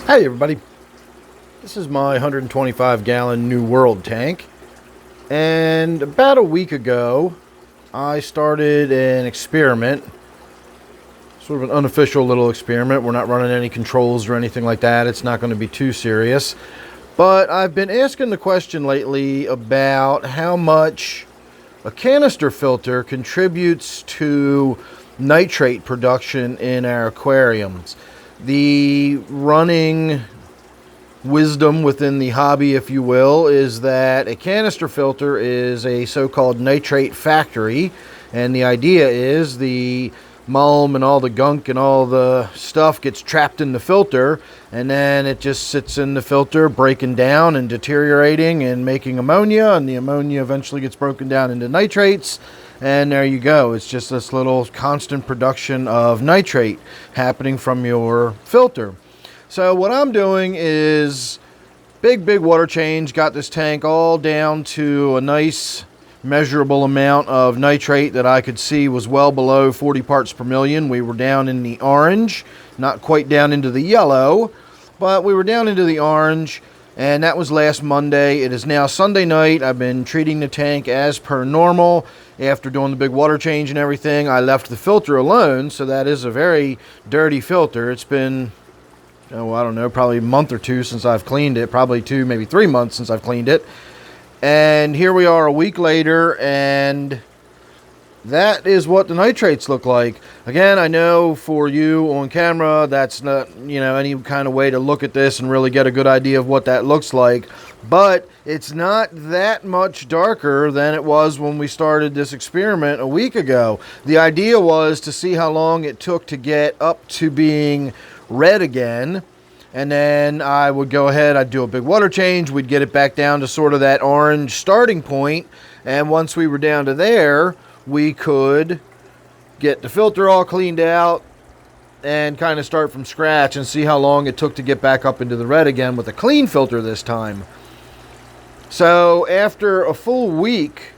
Hey everybody, this is my 125 gallon New World tank, and about a week ago I started an experiment, sort of an unofficial little experiment. We're not running any controls or anything like that. It's not going to be too serious, but I've been asking the question lately about how much a canister filter contributes to nitrate production in our aquariums. The running wisdom within the hobby, if you will, is that a canister filter is a so-called nitrate factory, and the idea is the mulm and all the gunk and all the stuff gets trapped in the filter, and then it just sits in the filter breaking down and deteriorating and making ammonia, and the ammonia eventually gets broken down into nitrates, and there you go. It's just this little constant production of nitrate happening from your filter. So what I'm doing is big water change, got this tank all down to a nice measurable amount of nitrate that I could see was well below 40 parts per million. We were down in the orange, not quite down into the yellow, but we were down into the orange, and that was last Monday. It is now Sunday night. I've been treating the tank as per normal. After doing the big water change and everything, I left the filter alone, so that is a very dirty filter. It's been, oh, I don't know, probably a month or two since I've cleaned it. Probably 2, maybe 3 months since I've cleaned it. And here we are a week later, and that is what the nitrates look like. Again, I know for you on camera, that's not, any kind of way to look at this and really get a good idea of what that looks like. But it's not that much darker than it was when we started this experiment a week ago. The idea was to see how long it took to get up to being red again, and then I would go ahead, I'd do a big water change, we'd get it back down to sort of that orange starting point, and once we were down to there, we could get the filter all cleaned out and kind of start from scratch and see how long it took to get back up into the red again with a clean filter this time. So after a full week,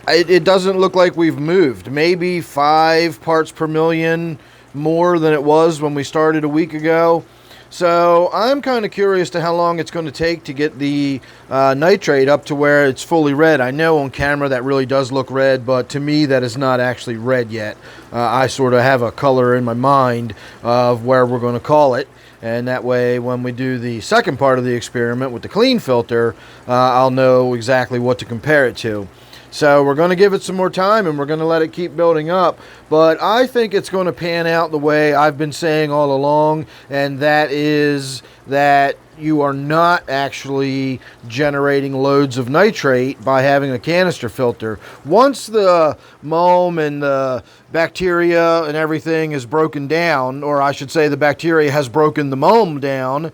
it doesn't look like we've moved. Maybe 5 parts per million more than it was when we started a week ago. So I'm kind of curious to how long it's going to take to get the nitrate up to where it's fully red. I know on camera that really does look red, but to me that is not actually red yet. I sort of have a color in my mind of where we're going to call it, and that way when we do the second part of the experiment with the clean filter, I'll know exactly what to compare it to. So we're going to give it some more time, and we're going to let it keep building up. But I think it's going to pan out the way I've been saying all along, and that is that you are not actually generating loads of nitrate by having a canister filter. Once the mulm and the bacteria and everything is broken down, or I should say the bacteria has broken the mulm down,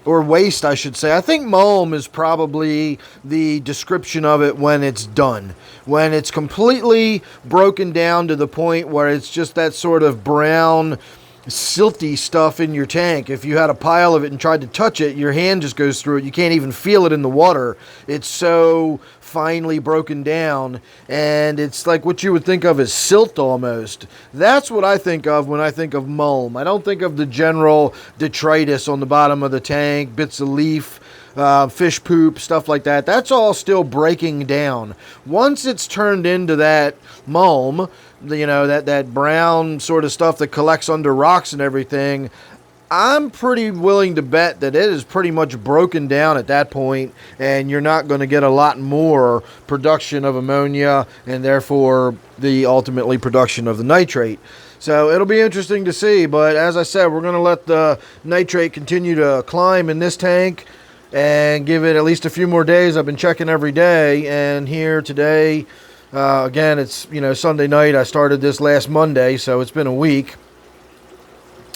or waste, I should say. I think mulm is probably the description of it when it's done. When it's completely broken down to the point where it's just that sort of brown, silty stuff in your tank. If you had a pile of it and tried to touch it, your hand just goes through it. You can't even feel it in the water. It's so finely broken down, and it's like what you would think of as silt almost. That's what I think of when I think of mulm. I don't think of the general detritus on the bottom of the tank, bits of leaf, fish poop, stuff like that. That's all still breaking down. Once it's turned into that mulm, that brown sort of stuff that collects under rocks and everything, I'm pretty willing to bet that it is pretty much broken down at that point, and you're not going to get a lot more production of ammonia and therefore the ultimately production of the nitrate. So it'll be interesting to see, but as I said, we're going to let the nitrate continue to climb in this tank and give it at least a few more days. I've been checking every day, and here today, again, it's Sunday night. I started this last Monday, so it's been a week,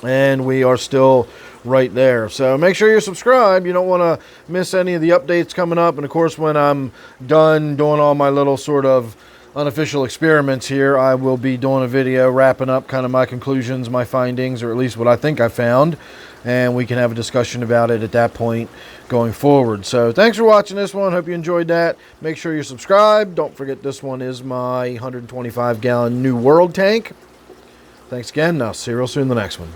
and we are still right there. So make sure you're subscribed. You don't want to miss any of the updates coming up. And of course, when I'm done doing all my little sort of unofficial experiments here, I will be doing a video wrapping up kind of my conclusions, my findings, or at least what I think I found, and we can have a discussion about it at that point going forward. So thanks for watching this one. Hope you enjoyed that. Make sure you're subscribed. Don't forget, this one is my 125 gallon New World tank. Thanks again, and I'll see you real soon in the next one.